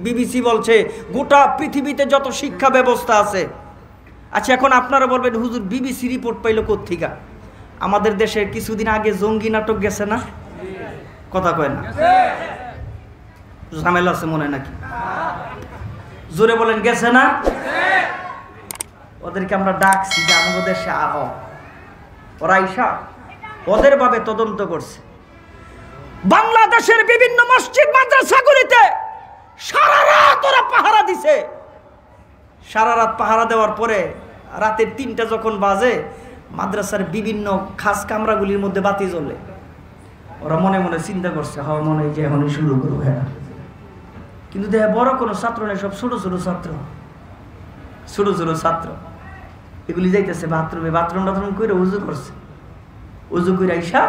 BBC বলছে গোটা পৃথিবীতে যত শিক্ষা ব্যবস্থা আছে। আচ্ছা, এখন আপনারা বলবেন হুজুর বিবিসি রিপোর্ট পাইল কোত্থেকে? আমাদের দেশে কিছুদিন আগে জঙ্গি নাটক গেছে না? কথা কয় না? ঝামেলা আছে মনে নাকি? জোরে বলেন, গেছে না? ওদেরকে আমরা ডাকছি যে আমাদের দেশে আহ, ওরা আইসা ওদের ভাবে তদন্ত করছে। বাংলাদেশের বিভিন্ন মসজিদ মাদ্রাসাগুলিতে সারা রাত ওরা পাহারা দিছে। সারা রাত পাহারা দেওয়ার পরে রাতের ৩টা যখন বাজে, মাদ্রাসার বিভিন্ন খাস কামরাগুলির মধ্যে বাতি জ্বলে। ওরা মনে মনে চিন্তা করছে, হওয়া মনে হয় যে এখনই শুরু করবো। হ্যাঁ, কিন্তু দেখে বড় কোনো ছাত্র নেই, সব ছোট ছোট ছাত্র, ছোট ছোট ছাত্র। এগুলি যাইতেছে বাথরুমে, বাথরুম করে উজু করছে। উজু করে আইসা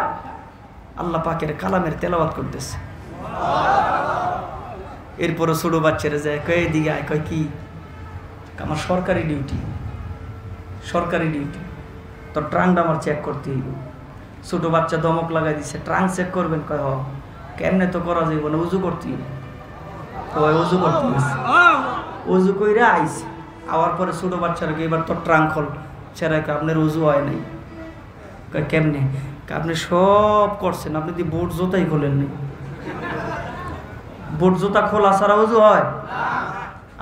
আল্লাহ পাকের কালামের তেলাওয়াত করতেছে। এরপরও ছোট বাচ্চারা যায়, কয়ে দিকে আয়, কয় কি? আমার সরকারি ডিউটি, সরকারি ডিউটি, তো ট্রাঙ্কটা আমার চেক করতে হইব। ছোট বাচ্চা দমক লাগাই দিচ্ছে, ট্রাঙ্ক চেক করবেন? কয় হ। কেমনে তো করা যাইব না, উজু করতে হইব। কয় উজু করতে গেছে, উজু কইরা আইছে। আওয়ার পরে ছোট বাচ্চারা এবার তো ট্রাঙ্ক খোল। সেরা আপনার উজু হয় নাই। কয় কেমনে? আপনি সব করছেন, আপনি যদি বোট জোতাই খোলেন নি। বোট জোতা খোলা ছাড়া উজু হয়?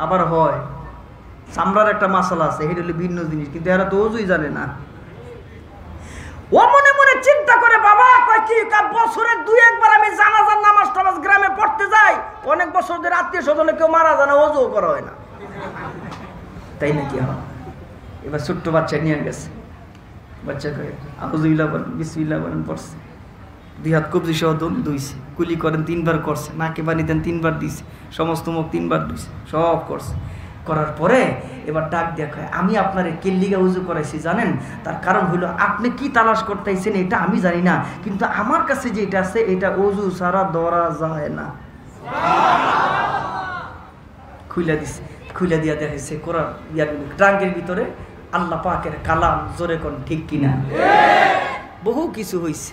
আবার হয়। চামড়ার একটা মশলা আছে, এটা হলো ভিন্ন জিনিস, কিন্তু এরা তো উজুই জানে না। ও মনে মনে চিন্তা করে, বাবা কয় কি বছরে 2-1 বার আমি জানাজার নামাজ টামাজ গ্রামে পড়তে যাই। অনেক বছর ধরে আত্মীয় স্বজনে কেউ মারা যায় না, ওজু করা হয় না, তাই নাকি? হয়। এবার ছোট্ট বাচ্চা নিয়ে গেছে। বাচ্চা কয়ে আউযুবিল্লাহ বলেন, বিসমিল্লাহ বলেন, পড়ছে। 2 হাত কবজি সহ ধুইছে। কুলি করেন 3 বার করছে, নাকে পানি দেন 3 বার দিছে, সমস্ত মুখ 3 বার ধুইছে, সব করছে। করার পরে এবার ডাক দিয়া কয়, আমি আপনার কেল্লিগা উজু করাইছি জানেন? তার কারণ হইলো আপনি কি তালাশ করতেছেন এটা আমি জানি না, কিন্তু আমার কাছে যেটা আছে এটা উজু ছাড়া ধরা যায় না। খুইলা দিছে। খুইলা দিয়া দেখেছে কোরআন ট্রাঙ্কের ভিতরে আল্লাহ পাকের কালাম। জোরে কোন ঠিক কিনা? বহু কিছু হইছে,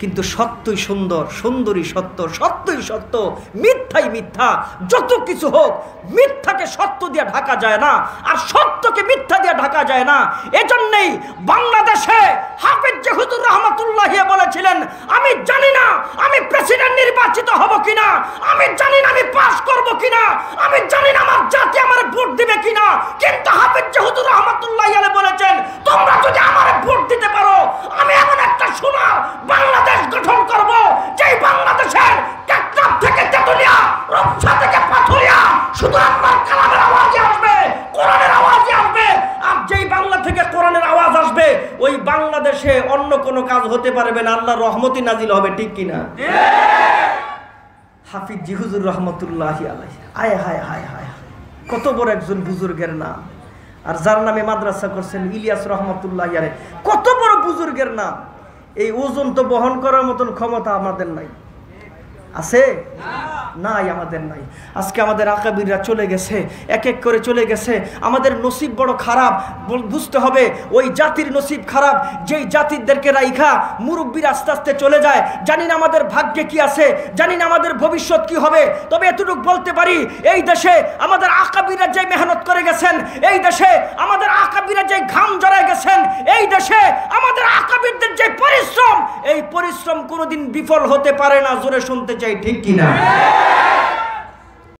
কিন্তু সত্যই সুন্দর, সুন্দরী সত্য, সত্যই সত্য, মিথ্যাই মিথ্যা। যত কিছু হোক, মিথ্যাকে সত্য দিয়ে ঢাকা যায় না, আর সত্যকে মিথ্যা দিয়ে ঢাকা যায় না। এজন্যই বাংলাদেশে হাফেজ হুজুর রহমাতুল্লাহ বলেছিলেন, আমি জানি না আমি প্রেসিডেন্ট নির্বাচিত হব কিনা, আমি জানি না আমি পাস করব কিনা, আমি জানি না আমার জাতি আমার ভোট দিবে কিনা, কিন্তু হাফেজ হুজুর রহমাতুল্লাহ বলেছেন, তোমরা যদি আমার ভোট দিতে পারো, আমি এমন একটা সোনার বাংলাদেশ গঠন করব, যেই বাংলাদেশের টেকনাফ থেকে তেতুলিয়া, রূপসা থেকে পাথুরিয়া শুধু আল্লাহর কালামের আওয়াজই আসবে, কোরআনের আওয়াজই আসবে। আর যেই বাংলা থেকে কোরআনের আওয়াজ আসবে, ওই বাংলাদেশে অন্য কোনো কাজ হতে পারবে না, আল্লাহর রহমতই নাজিল হবে। ঠিক কিনা? হাফিজ হুজুর রহমতুল্লাহি আলাইহি, আয় হায় হায় হায়, কত বড় একজন বুজুর্গের নাম। আর যার নামে মাদ্রাসা করছেন ইলিয়াস রহমতুল্লাহি আলাইহি, কত বড় বুজুর্গের নাম। এই ওজন তো বহন করার মতন ক্ষমতা আমাদের নাই, আছে? নাই, আমাদের নাই। আজকে আমাদের আকাবিররা চলে গেছে, এক এক করে চলে গেছে। আমাদের নসিব বড় খারাপ, বুঝতে হবে ওই জাতির নসিব খারাপ যেই জাতিদেরকে রাইখা মুরব্বীর আস্তে আস্তে চলে যায়। জানি না আমাদের ভাগ্যে কি আছে, জানি না আমাদের ভবিষ্যৎ কি হবে, তবে এতটুকু বলতে পারি, এই দেশে আমাদের আকাবিররা যে মেহনত করে গেছেন, এই দেশে আমাদের আকাবিররা যে ঘাম জড়ায় গেছেন, এই দেশে আমাদের আকাবিরদের যে পরিশ্রম, এই পরিশ্রম কোনোদিন বিফল হতে পারে না। জোরে শুনতে চাই, ঠিক কিনা?